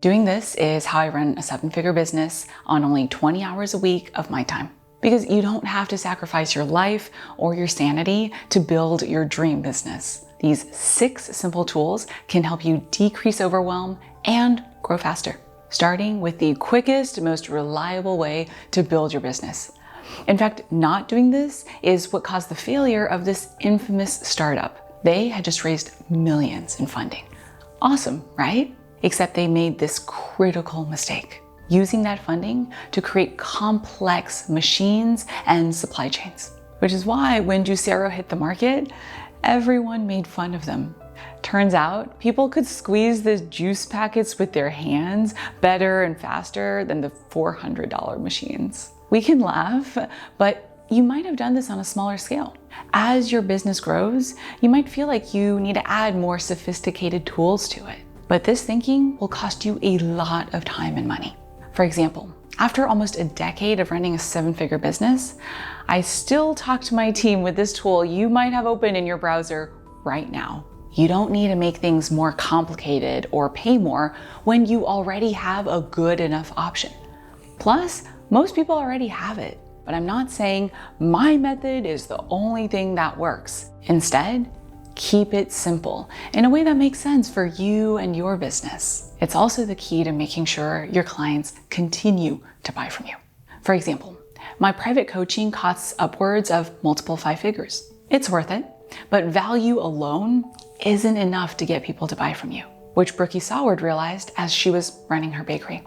Doing this is how I run a 7-figure business on only 20 hours a week of my time. Because you don't have to sacrifice your life or your sanity to build your dream business. These 6 simple tools can help you decrease overwhelm and grow faster, starting with the quickest, most reliable way to build your business. In fact, not doing this is what caused the failure of this infamous startup. They had just raised millions in funding. Awesome, right? Except they made this critical mistake, using that funding to create complex machines and supply chains. Which is why when Juicero hit the market, everyone made fun of them. Turns out, people could squeeze the juice packets with their hands better and faster than the $400 machines. We can laugh, but you might have done this on a smaller scale. As your business grows, you might feel like you need to add more sophisticated tools to it. But this thinking will cost you a lot of time and money. For example, after almost a decade of running a 7-figure business, I still talk to my team with this tool you might have open in your browser right now. You don't need to make things more complicated or pay more when you already have a good enough option. Plus, most people already have it, but I'm not saying my method is the only thing that works. Instead, keep it simple in a way that makes sense for you and your business. It's also the key to making sure your clients continue to buy from you. For example, my private coaching costs upwards of multiple 5 figures. It's worth it, but value alone isn't enough to get people to buy from you, which Brookie Saward realized as she was running her bakery.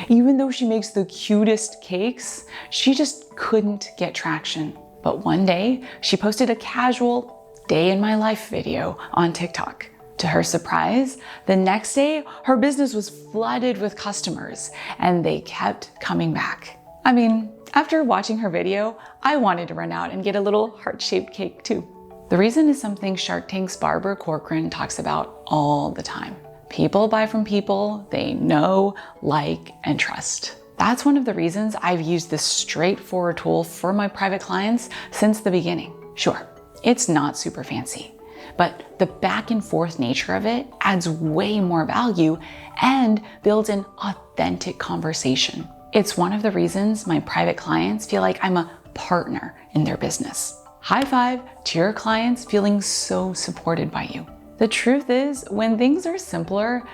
Even though she makes the cutest cakes, she just couldn't get traction. But one day, she posted a casual day in my life video on TikTok. To her surprise, the next day, her business was flooded with customers, and they kept coming back. I mean, after watching her video, I wanted to run out and get a little heart-shaped cake too. The reason is something Shark Tank's Barbara Corcoran talks about all the time. People buy from people they know, like, and trust. That's one of the reasons I've used this straightforward tool for my private clients since the beginning. Sure, it's not super fancy, but the back and forth nature of it adds way more value and builds an authentic conversation. It's one of the reasons my private clients feel like I'm a partner in their business. High five to your clients feeling so supported by you. The truth is, when things are simpler,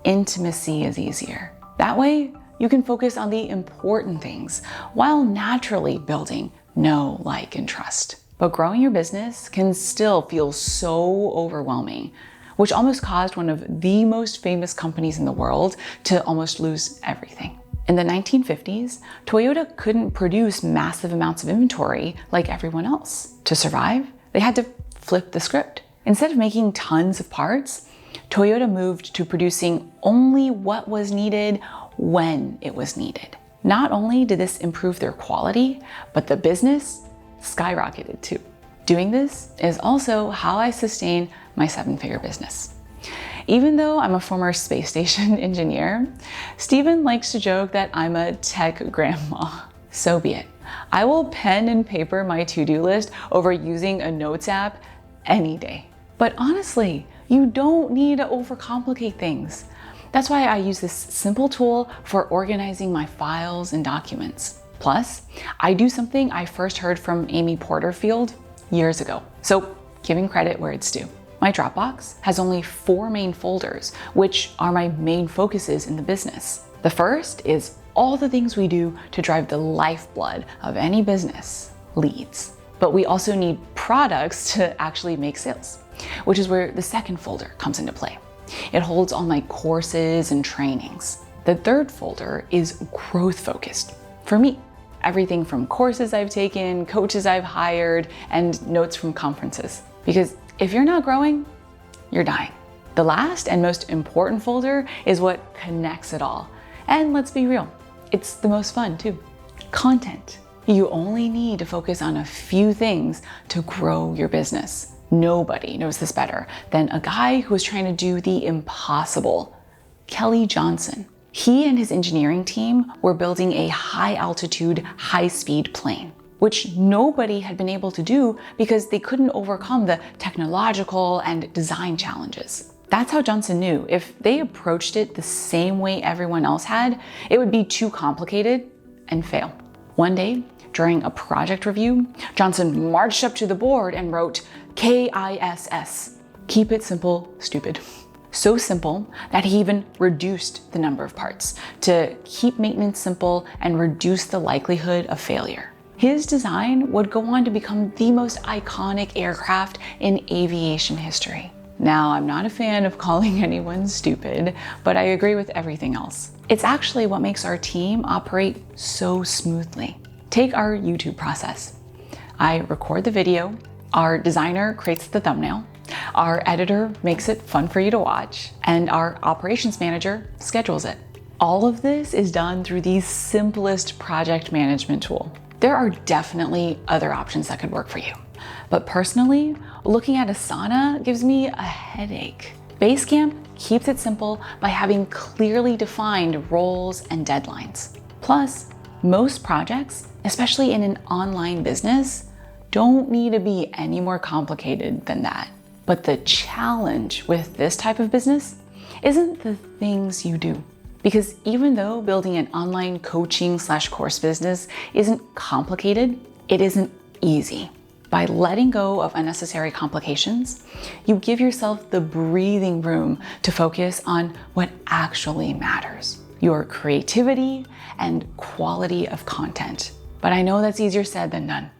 intimacy is easier. That way, you can focus on the important things while naturally building know, like, and trust. But growing your business can still feel so overwhelming, which almost caused one of the most famous companies in the world to almost lose everything. In the 1950s, Toyota couldn't produce massive amounts of inventory like everyone else. To survive, they had to flip the script. Instead of making tons of parts, Toyota moved to producing only what was needed when it was needed. Not only did this improve their quality, but the business skyrocketed too. Doing this is also how I sustain my 7-figure business. Even though I'm a former space station engineer, Steven likes to joke that I'm a tech grandma. So be it. I will pen and paper my to-do list over using a notes app any day. But honestly, you don't need to overcomplicate things. That's why I use this simple tool for organizing my files and documents. Plus, I do something I first heard from Amy Porterfield years ago. So, giving credit where it's due. My Dropbox has only 4 main folders, which are my main focuses in the business. The first is all the things we do to drive the lifeblood of any business, leads. But we also need products to actually make sales, which is where the second folder comes into play. It holds all my courses and trainings. The third folder is growth focused for me. Everything from courses I've taken, coaches I've hired, and notes from conferences. Because if you're not growing, you're dying. The last and most important folder is what connects it all. And let's be real, it's the most fun too. Content. You only need to focus on a few things to grow your business. Nobody knows this better than a guy who is trying to do the impossible, Kelly Johnson. He and his engineering team were building a high-altitude, high-speed plane, which nobody had been able to do because they couldn't overcome the technological and design challenges. That's how Johnson knew if they approached it the same way everyone else had, it would be too complicated and fail. One day, during a project review, Johnson marched up to the board and wrote KISS. Keep it simple, stupid. So simple that he even reduced the number of parts to keep maintenance simple and reduce the likelihood of failure. His design would go on to become the most iconic aircraft in aviation history. Now, I'm not a fan of calling anyone stupid, but I agree with everything else. It's actually what makes our team operate so smoothly. Take our YouTube process. I record the video, our designer creates the thumbnail, our editor makes it fun for you to watch, and our operations manager schedules it. All of this is done through the simplest project management tool. There are definitely other options that could work for you. But personally, looking at Asana gives me a headache. Basecamp keeps it simple by having clearly defined roles and deadlines. Plus, most projects, especially in an online business, don't need to be any more complicated than that. But the challenge with this type of business isn't the things you do. Because even though building an online coaching/course business isn't complicated, it isn't easy. By letting go of unnecessary complications, you give yourself the breathing room to focus on what actually matters, your creativity and quality of content. But I know that's easier said than done,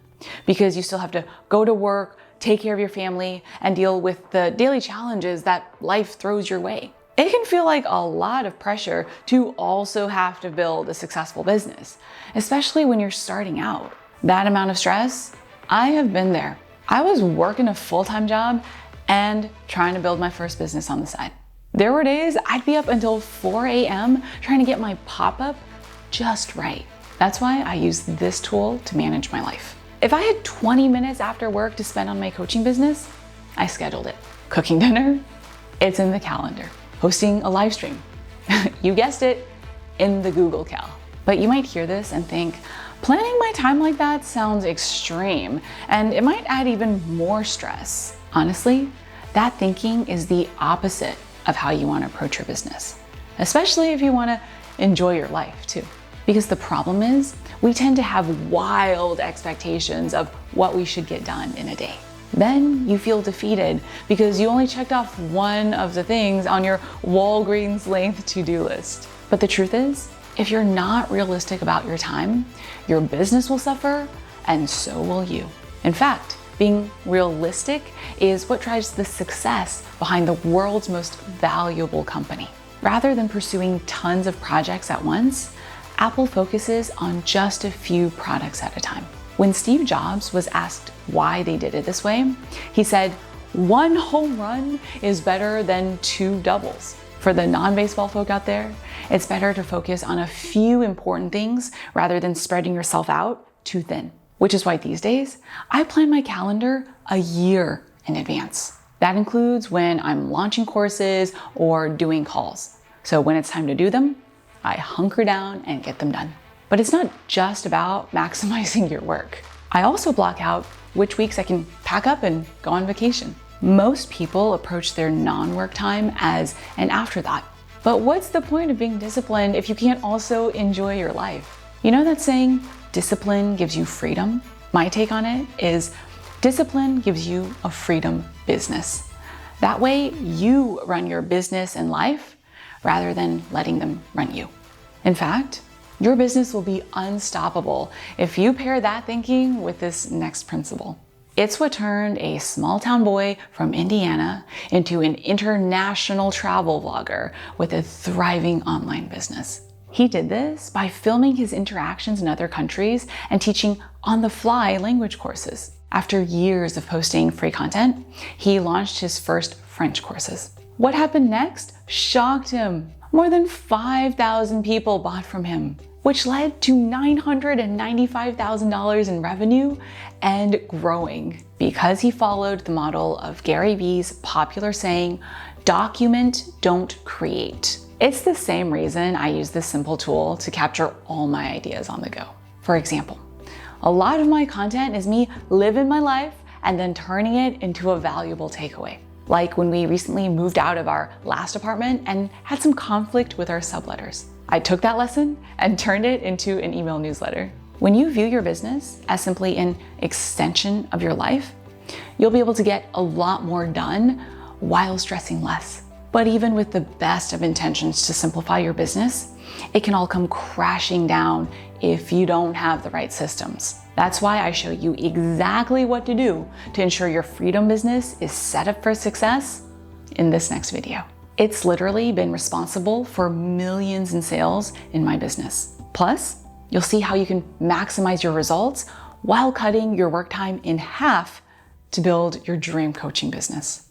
because you still have to go to work, take care of your family, and deal with the daily challenges that life throws your way. It can feel like a lot of pressure to also have to build a successful business, especially when you're starting out. That amount of stress, I have been there. I was working a full-time job and trying to build my first business on the side. There were days I'd be up until 4 a.m. trying to get my pop-up just right. That's why I use this tool to manage my life. If I had 20 minutes after work to spend on my coaching business, I scheduled it. Cooking dinner, it's in the calendar. Hosting a live stream, you guessed it, in the Google Cal. But you might hear this and think, planning my time like that sounds extreme, and it might add even more stress. Honestly, that thinking is the opposite of how you want to approach your business, especially if you want to enjoy your life too. Because the problem is, we tend to have wild expectations of what we should get done in a day. Then you feel defeated because you only checked off one of the things on your Walgreens length to-do list. But the truth is, if you're not realistic about your time, your business will suffer, and so will you. In fact, being realistic is what drives the success behind the world's most valuable company. Rather than pursuing tons of projects at once, Apple focuses on just a few products at a time. When Steve Jobs was asked why they did it this way, he said, "One home run is better than 2 doubles." For the non-baseball folk out there, it's better to focus on a few important things rather than spreading yourself out too thin. Which is why these days, I plan my calendar a year in advance. That includes when I'm launching courses or doing calls. So when it's time to do them, I hunker down and get them done. But it's not just about maximizing your work. I also block out which weeks I can pack up and go on vacation. Most people approach their non-work time as an afterthought. But what's the point of being disciplined if you can't also enjoy your life? You know that saying, discipline gives you freedom? My take on it is discipline gives you a freedom business. That way you run your business and life rather than letting them run you. In fact, your business will be unstoppable if you pair that thinking with this next principle. It's what turned a small town boy from Indiana into an international travel vlogger with a thriving online business. He did this by filming his interactions in other countries and teaching on-the-fly language courses. After years of posting free content, he launched his first French courses. What happened next shocked him. More than 5,000 people bought from him, which led to $995,000 in revenue and growing because he followed the model of Gary Vee's popular saying, document, don't create. It's the same reason I use this simple tool to capture all my ideas on the go. For example, a lot of my content is me living my life and then turning it into a valuable takeaway. like when we recently moved out of our last apartment and had some conflict with our subletters. I took that lesson and turned it into an email newsletter. When you view your business as simply an extension of your life, you'll be able to get a lot more done while stressing less. But even with the best of intentions to simplify your business, it can all come crashing down if you don't have the right systems. That's why I show you exactly what to do to ensure your freedom business is set up for success in this next video. It's literally been responsible for millions in sales in my business. Plus, you'll see how you can maximize your results while cutting your work time in half to build your dream coaching business.